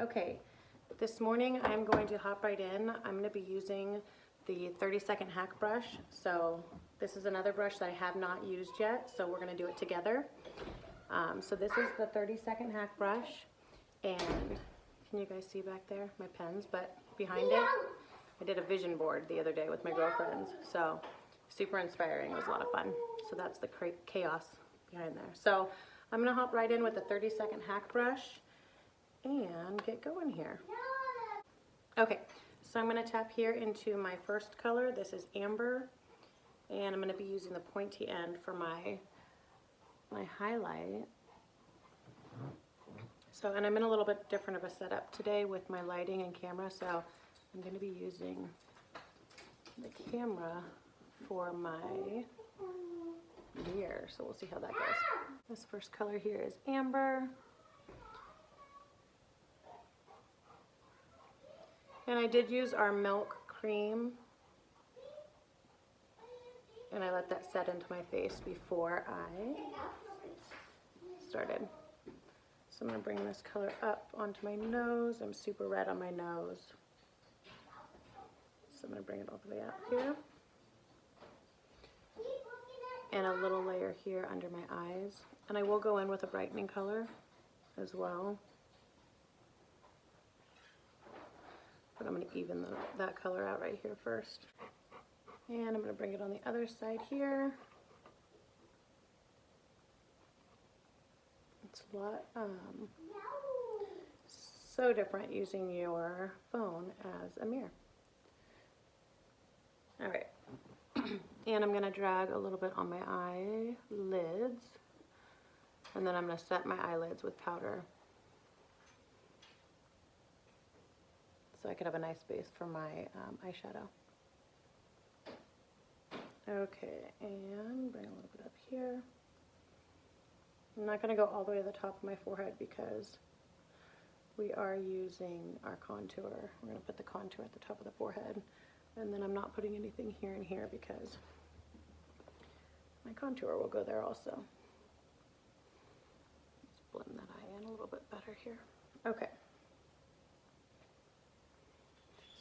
Okay, this morning I'm going to hop right in. I'm going to be using the 30-second hack brush. So this is another brush that I have not used yet, so we're going to do it together. So this is the 30-second hack brush, and can you guys see back there my pens? But behind it, I did a vision board the other day with my girlfriends, so super inspiring. It was a lot of fun. So that's the chaos behind there. So I'm going to hop right in with the 30-second hack brush and get going here. Okay, so I'm going to tap here into my first color. This is Amber, and I'm going to be using the pointy end for my highlight. So, and I'm in a little bit different of a setup today with my lighting and camera, so I'm going to be using the camera for my mirror, so we'll see how that goes. This first color here is Amber. And I did use our milk cream, and I let that set into my face before I started. So I'm going to bring this color up onto my nose. I'm super red on my nose. So I'm going to bring it all the way up here. And a little layer here under my eyes. And I will go in with a brightening color as well. But I'm going to even that color out right here first. And I'm going to bring it on the other side here. It's a lot, so different using your phone as a mirror. Alright, and I'm going to drag a little bit on my eyelids, and then I'm going to set my eyelids with powder. So I could have a nice base for my eyeshadow. Okay, and bring a little bit up here. I'm not going to go all the way to the top of my forehead because we are using our contour. We're going to put the contour at the top of the forehead. And then I'm not putting anything here and here because my contour will go there also. Let's blend that eye in a little bit better here. Okay.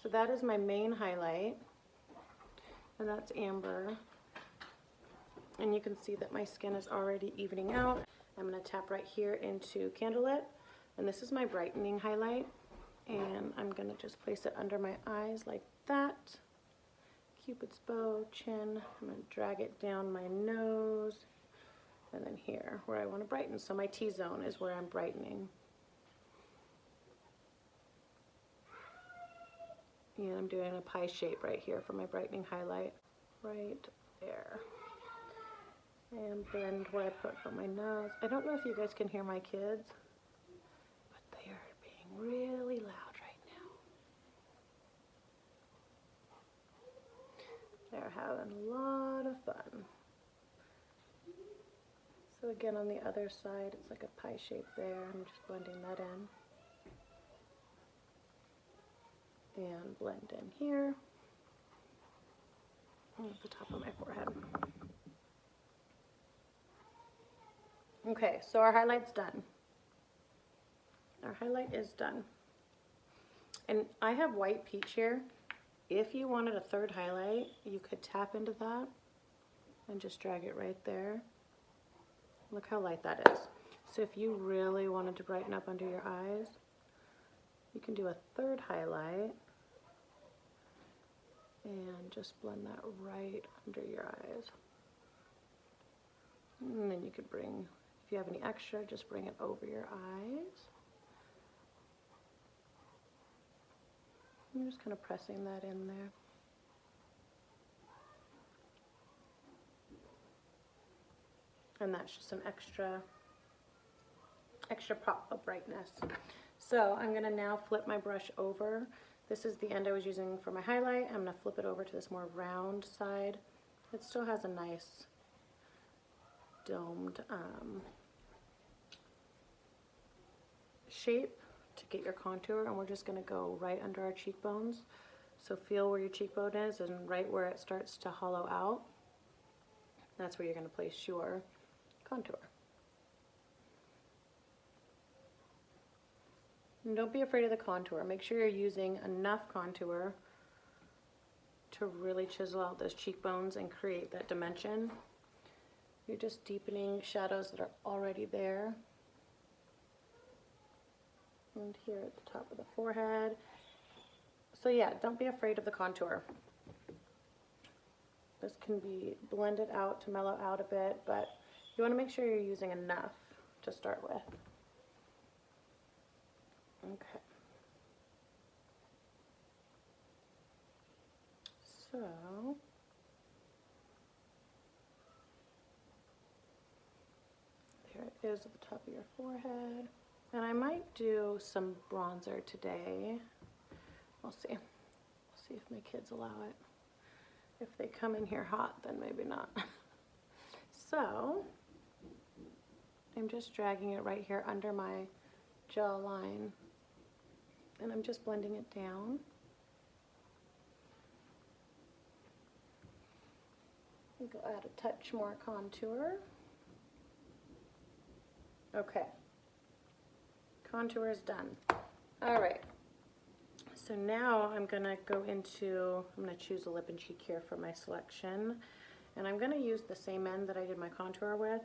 So that is my main highlight, and that's Amber. And you can see that my skin is already evening out. I'm going to tap right here into Candlelit, and this is my brightening highlight. And I'm going to just place it under my eyes like that. Cupid's bow, chin. I'm going to drag it down my nose, and then here where I want to brighten. So my T-zone is where I'm brightening. And I'm doing a pie shape right here for my brightening highlight, right there. And blend where I put for my nose. I don't know if you guys can hear my kids, but they are being really loud right now. They're having a lot of fun. So again, on the other side, it's like a pie shape there. I'm just blending that in. And blend in here at the top of my forehead. Okay, so our highlight's done. Our highlight is done. And I have white peach here. If you wanted a third highlight, you could tap into that and just drag it right there. Look how light that is. So if you really wanted to brighten up under your eyes, you can do a third highlight and just blend that right under your eyes. And then you could bring, if you have any extra, just bring it over your eyes. I'm just kind of pressing that in there. And that's just an extra pop of brightness. So I'm going to now flip my brush over. This is the end I was using for my highlight. I'm going to flip it over to this more round side. It still has a nice domed shape to get your contour, and we're just going to go right under our cheekbones. So feel where your cheekbone is, and right where it starts to hollow out, that's where you're going to place your contour. And don't be afraid of the contour. Make sure you're using enough contour to really chisel out those cheekbones and create that dimension. You're just deepening shadows that are already there. And here at the top of the forehead. So yeah, don't be afraid of the contour. This can be blended out to mellow out a bit, but you want to make sure you're using enough to start with. Okay. So, there it is at the top of your forehead. And I might do some bronzer today. We'll see. We'll see if my kids allow it. If they come in here hot, then maybe not. So, I'm just dragging it right here under my jawline. And I'm just blending it down. I think I'll add a touch more contour. Okay. Contour is done. All right. So now I'm going to choose a lip and cheek here for my selection. And I'm going to use the same end that I did my contour with.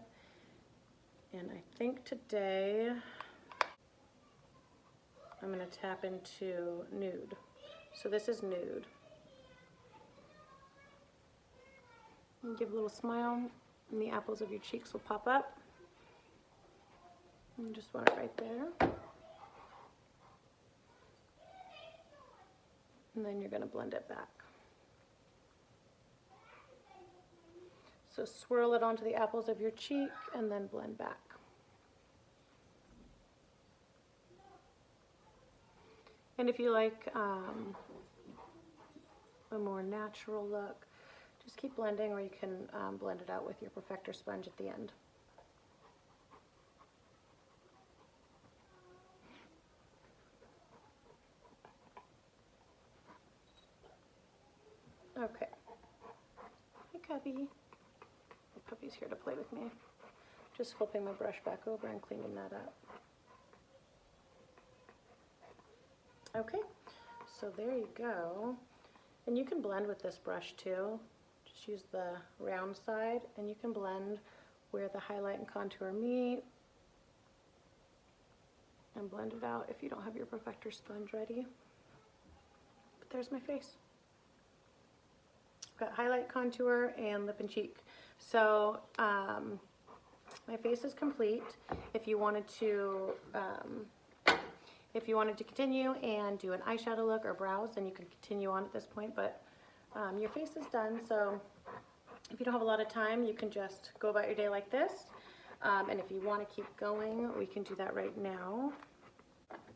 And I think today I'm going to tap into Nude. So this is Nude. And give a little smile and the apples of your cheeks will pop up. And just want it right there. And then you're going to blend it back. So swirl it onto the apples of your cheek and then blend back. And if you like a more natural look, just keep blending, or you can blend it out with your Perfector sponge at the end. Okay. Hi, Cubby. The puppy's here to play with me. Just flipping my brush back over and cleaning that up. Okay, so there you go. And you can blend with this brush too. Just use the round side, and you can blend where the highlight and contour meet. And blend it out if you don't have your Perfector sponge ready. But there's my face. Got highlight, contour, and lip and cheek. So my face is complete. If you wanted to continue and do an eyeshadow look or brows, then you can continue on at this point. But your face is done. So if you don't have a lot of time, you can just go about your day like this. And if you want to keep going, we can do that right now.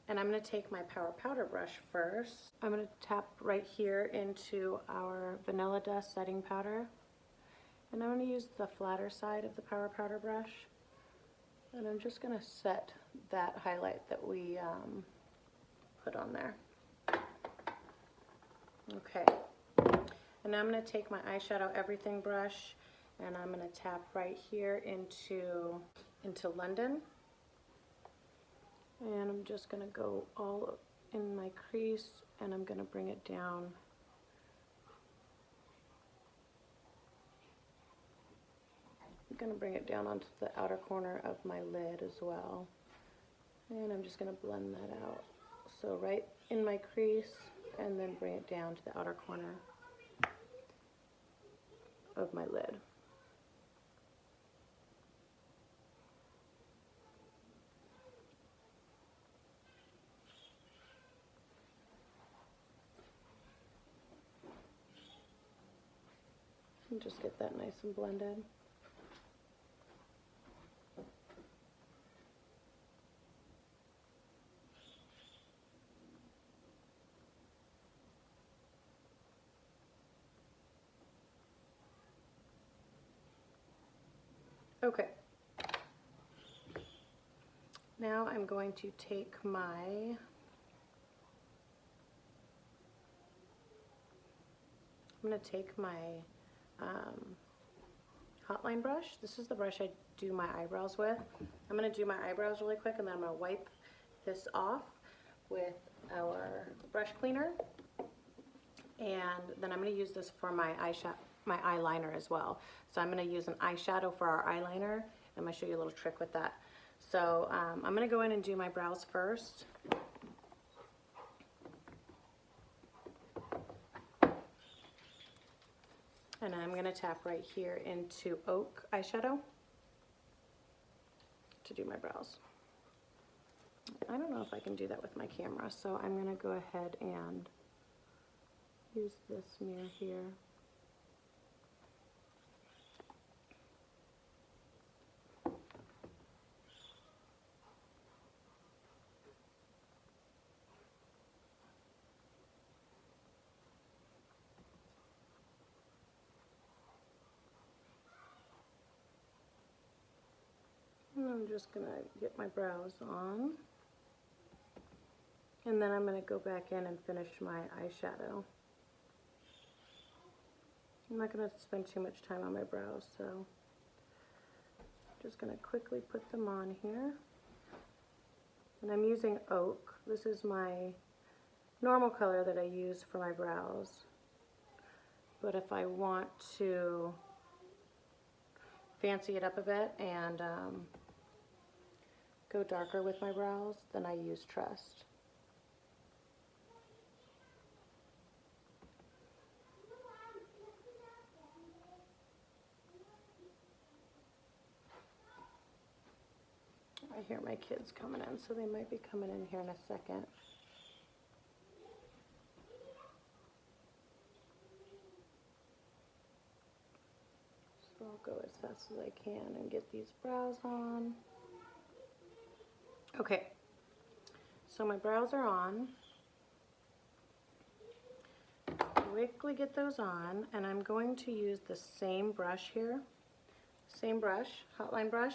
And I'm going to take my Power Powder brush first. I'm going to tap right here into our Vanilla Dust setting powder. And I'm going to use the flatter side of the Power Powder brush. And I'm just going to set that highlight that we put on there. Okay. And now I'm going to take my Eyeshadow Everything brush, and I'm going to tap right here into London. And I'm just going to go all in my crease, and I'm going to bring it down. I'm going to bring it down onto the outer corner of my lid as well. And I'm just going to blend that out. So right in my crease, and then bring it down to the outer corner of my lid. And just get that nice and blended. Okay. Now I'm going to take my Hotline brush. This is the brush I do my eyebrows with. I'm going to do my eyebrows really quick, and then I'm going to wipe this off. with our brush cleaner. And then I'm going to use this for my eyeliner as well. So I'm going to use an eyeshadow for our eyeliner. I'm going to show you a little trick with that. So I'm going to go in and do my brows first. And I'm going to tap right here into Oak eyeshadow to do my brows. I don't know if I can do that with my camera, so I'm going to go ahead and use this mirror here. And I'm just going to get my brows on. And then I'm going to go back in and finish my eyeshadow. I'm not going to spend too much time on my brows, so I'm just going to quickly put them on here. And I'm using Oak. This is my normal color that I use for my brows. But if I want to fancy it up a bit and go darker with my brows, then I use Trust. I hear my kids coming in, so they might be coming in here in a second. So I'll go as fast as I can and get these brows on. Okay, so my brows are on. Quickly get those on, and I'm going to use the same brush here. Same brush, Hotline brush.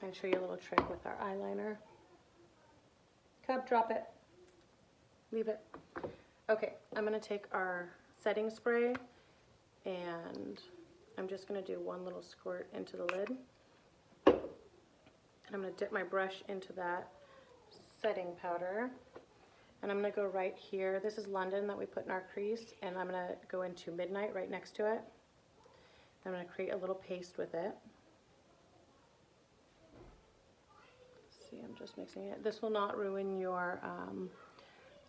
I'll show you a little trick with our eyeliner. Cub, drop it. Leave it. Okay, I'm going to take our setting spray, and I'm just going to do one little squirt into the lid. And I'm going to dip my brush into that setting powder. And I'm going to go right here. This is London that we put in our crease, and I'm going to go into Midnight right next to it. I'm going to create a little paste with it. See, I'm just mixing it. This will not ruin your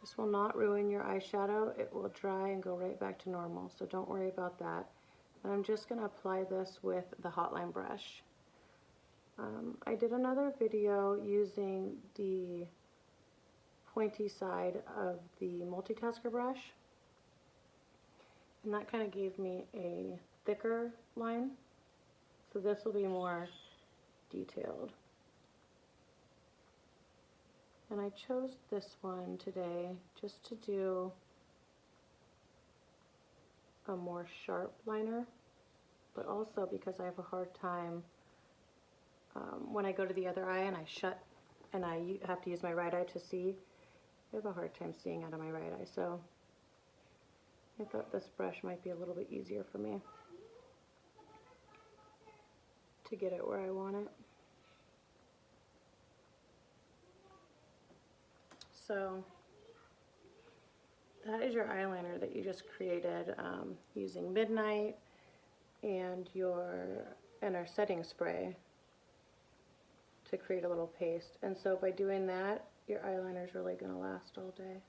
eyeshadow. It will dry and go right back to normal, so don't worry about that. And I'm just going to apply this with the Hotline brush. I did another video using the pointy side of the multitasker brush, and that kind of gave me a thicker line, so this will be more detailed. And I chose this one today just to do a more sharp liner, but also because I have a hard time when I go to the other eye and I shut and I have to use my right eye to see. I have a hard time seeing out of my right eye, so I thought this brush might be a little bit easier for me to get it where I want it. So that is your eyeliner that you just created using Midnight and our setting spray to create a little paste. And so by doing that, your eyeliner is really going to last all day.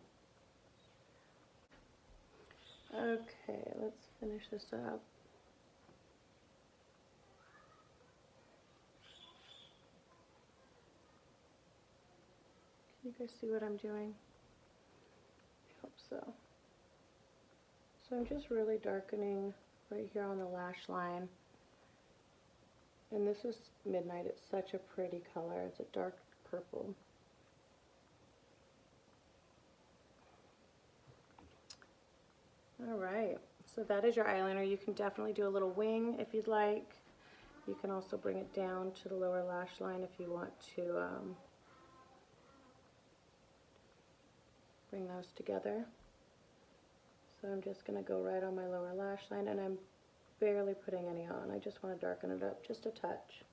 Okay, let's finish this up. Can you guys see what I'm doing? I hope so. So I'm just really darkening right here on the lash line. And this is Midnight. It's such a pretty color. It's a dark purple. Alright, so that is your eyeliner. You can definitely do a little wing if you'd like. You can also bring it down to the lower lash line if you want to bring those together. So I'm just going to go right on my lower lash line, and I'm barely putting any on. I just want to darken it up just a touch.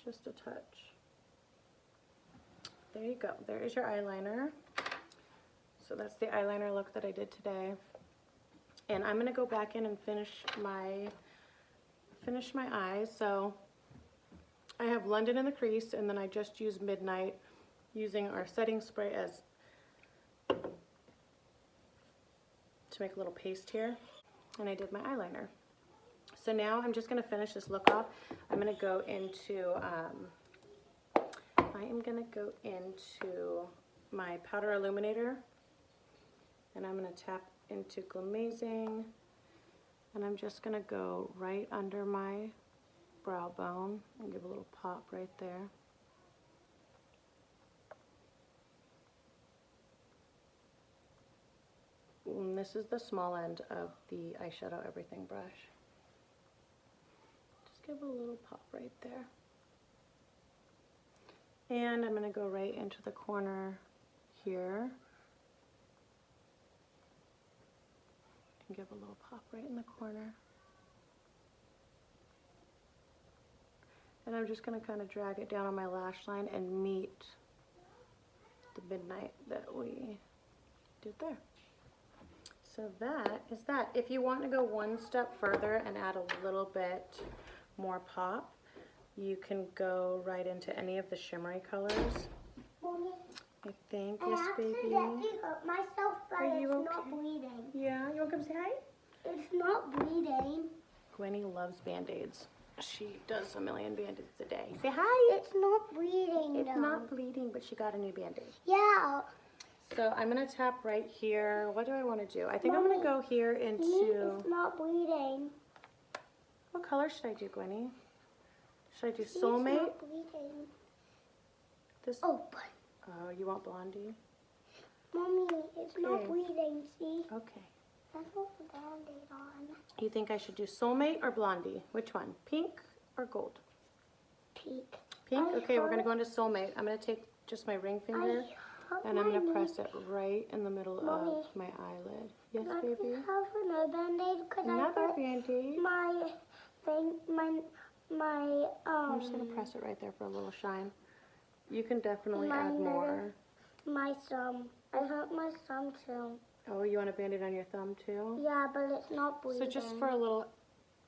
Just a touch. there you go. There is your eyeliner. So that's the eyeliner look that I did today. And I'm gonna go back in and finish my eyes. So I have London in the crease, and then I just used Midnight using our setting spray as to make a little paste here. And I did my eyeliner. So now I'm just gonna finish this look off. I'm gonna go into, I am gonna go into my powder illuminator, and I'm gonna tap into Glamazing, and I'm just gonna go right under my brow bone and give a little pop right there. And this is the small end of the eyeshadow everything brush. Just give a little pop right there. And I'm gonna go right into the corner here and give a little pop right in the corner. And I'm just going to kind of drag it down on my lash line and meet the Midnight that we did there. So that is that. If you want to go one step further and add a little bit more pop, you can go right into any of the shimmery colors. Mommy, I think, I yes, baby. accidentally hurt myself, but Are you it's okay? not bleeding. Yeah, you want to come say hi? It's not bleeding. Gwenny loves Band-Aids. She does a million Band-Aids a day. Say hi. It's not bleeding, It's though. not bleeding, but she got a new Band-Aid. Yeah. So I'm going to tap right here. What do I want to do? I think I'm going to go here into... It's not bleeding. What color should I do, Gwenny? Should I do It's Soulmate? not bleeding. This... Oh, but Oh, you want Blondie? Mommy, it's not Okay. bleeding, see? Okay. That's what the Band-Aid on. You think I should do Soulmate or Blondie? Which one? Pink or gold? Pink. Pink? Okay, we're going to go into Soulmate. I'm going to take just my ring finger and I'm going to press it right in the middle Mommy. of my eyelid. Yes, Can I baby? please have another Band-Aid? Because I Another got Band-Aid. my thing, I'm just going to press it right there for a little shine. You can definitely add more. my thumb. I hurt my thumb too. Oh, you want a Band-Aid on your thumb too? Yeah, but it's not bleeding. So just for a little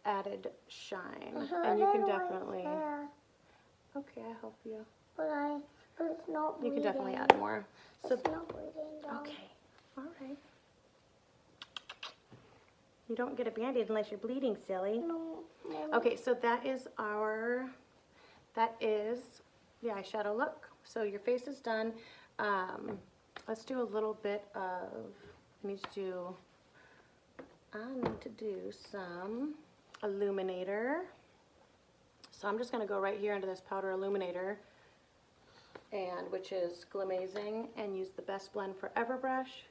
added shine. I hurt And you can it right definitely... there, Okay, I'll help you. but it's not You bleeding. can definitely add more. So, It's not bleeding, though. okay, all right. You don't get a Band-Aid unless you're bleeding, silly. No, no. Okay, so that is the eyeshadow look. So your face is done. Let's do a little bit of, I need to do some illuminator. So I'm just gonna go right here into this powder illuminator, and which is Glamazing, and use the Best Blend Forever brush.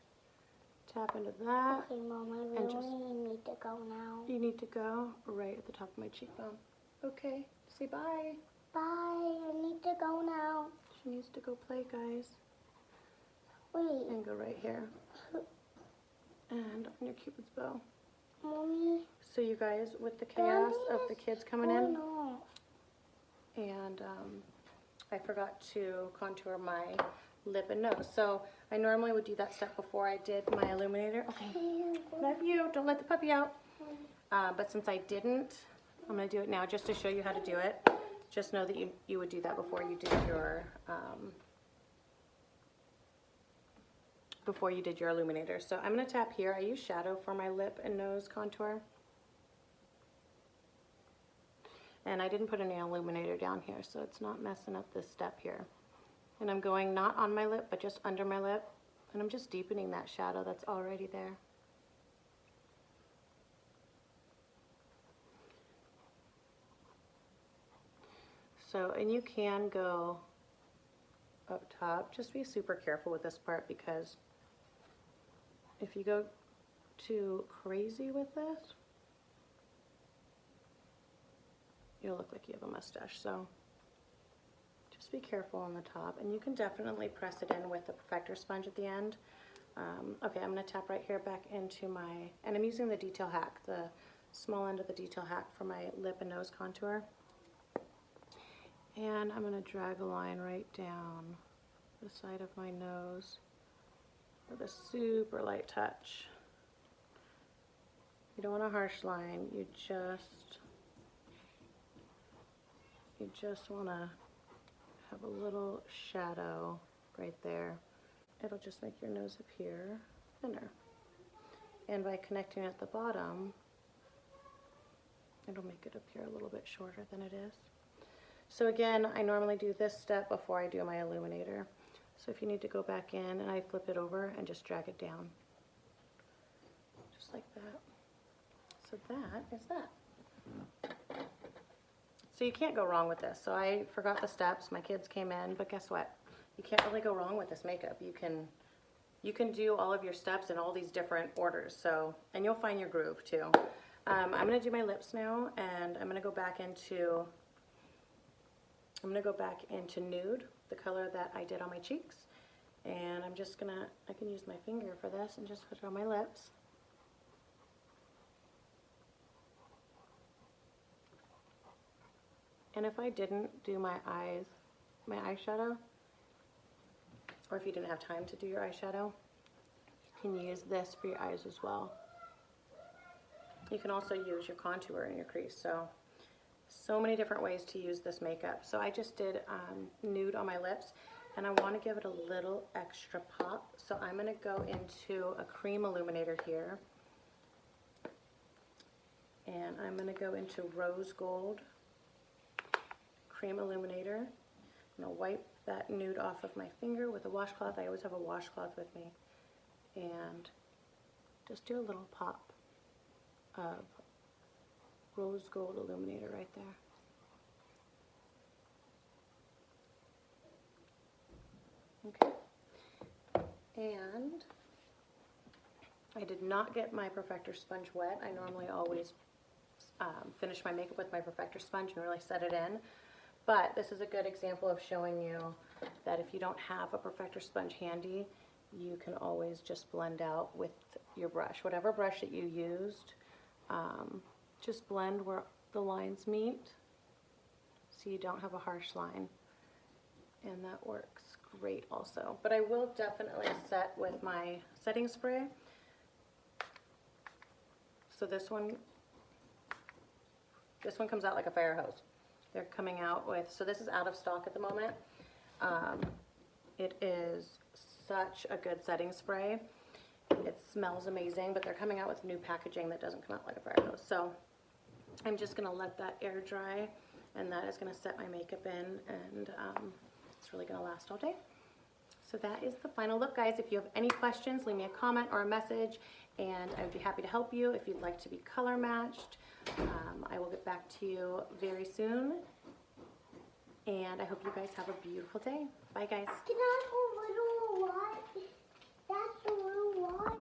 Tap into that. Okay, Mom, I And really need to go now. You need to go right at the top of my cheekbone. Okay, say bye. Bye, I need to go now. She needs to go play, guys. Wait, And go right here. And on your Cupid's bow. Mommy. So you guys, with the chaos of the kids coming in, No. and I forgot to contour my lip and nose. So I normally would do that step before I did my illuminator. Okay, love you. Don't let the puppy out. But since I didn't, I'm going to do it now just to show you how to do it. Just know that you would do that before you did your illuminator. So I'm going to tap here. I use shadow for my lip and nose contour. And I didn't put any illuminator down here, so it's not messing up this step here. And I'm going not on my lip, but just under my lip. And I'm just deepening that shadow that's already there. So, and you can go up top. Just be super careful with this part, because if you go too crazy with this, you'll look like you have a mustache. So just be careful on the top, and you can definitely press it in with the perfector sponge at the end. Okay, I'm going to tap right here back into my, and I'm using the Detail Hack, the small end of the Detail Hack for my lip and nose contour. And I'm going to drag a line right down the side of my nose with a super light touch. You don't want a harsh line, you just want to have a little shadow right there. It'll just make your nose appear thinner. And by connecting at the bottom, it'll make it appear a little bit shorter than it is. So again, I normally do this step before I do my illuminator. So if you need to go back in, and I flip it over and just drag it down. Just like that. So that is that. So you can't go wrong with this. So I forgot the steps, my kids came in, but guess what? You can't really go wrong with this makeup. You can do all of your steps in all these different orders. So, and you'll find your groove too. I'm gonna do my lips now, and I'm gonna go back into nude, the color that I did on my cheeks. And I'm just gonna, I can use my finger for this and just put it on my lips. And if I didn't do my eyes, my eyeshadow, or if you didn't have time to do your eyeshadow, you can use this for your eyes as well. You can also use your contour in your crease. So many different ways to use this makeup. So I just did nude on my lips, and I want to give it a little extra pop. So I'm going to go into a cream illuminator here, and I'm going to go into Rose Gold Cream Illuminator. I'm going to wipe that nude off of my finger with a washcloth. I always have a washcloth with me. And just do a little pop of Rose Gold Illuminator right there. Okay. And I did not get my Perfector sponge wet. I normally always finish my makeup with my Perfector sponge and really set it in. But this is a good example of showing you that if you don't have a Perfector sponge handy, you can always just blend out with your brush. Whatever brush that you used, just blend where the lines meet so you don't have a harsh line. And that works great also. But I will definitely set with my setting spray. So this one comes out like a fire hose. They're coming out with, so this is out of stock at the moment. It is such a good setting spray. It smells amazing, but they're coming out with new packaging that doesn't come out like a fire hose. So I'm just gonna let that air dry, and that is gonna set my makeup in, and it's really gonna last all day. So that is the final look, guys. If you have any questions, leave me a comment or a message, and I would be happy to help you. If you'd like to be color matched, I will get back to you very soon. And I hope you guys have a beautiful day. Bye, guys. Can I have a little what? That's a little what?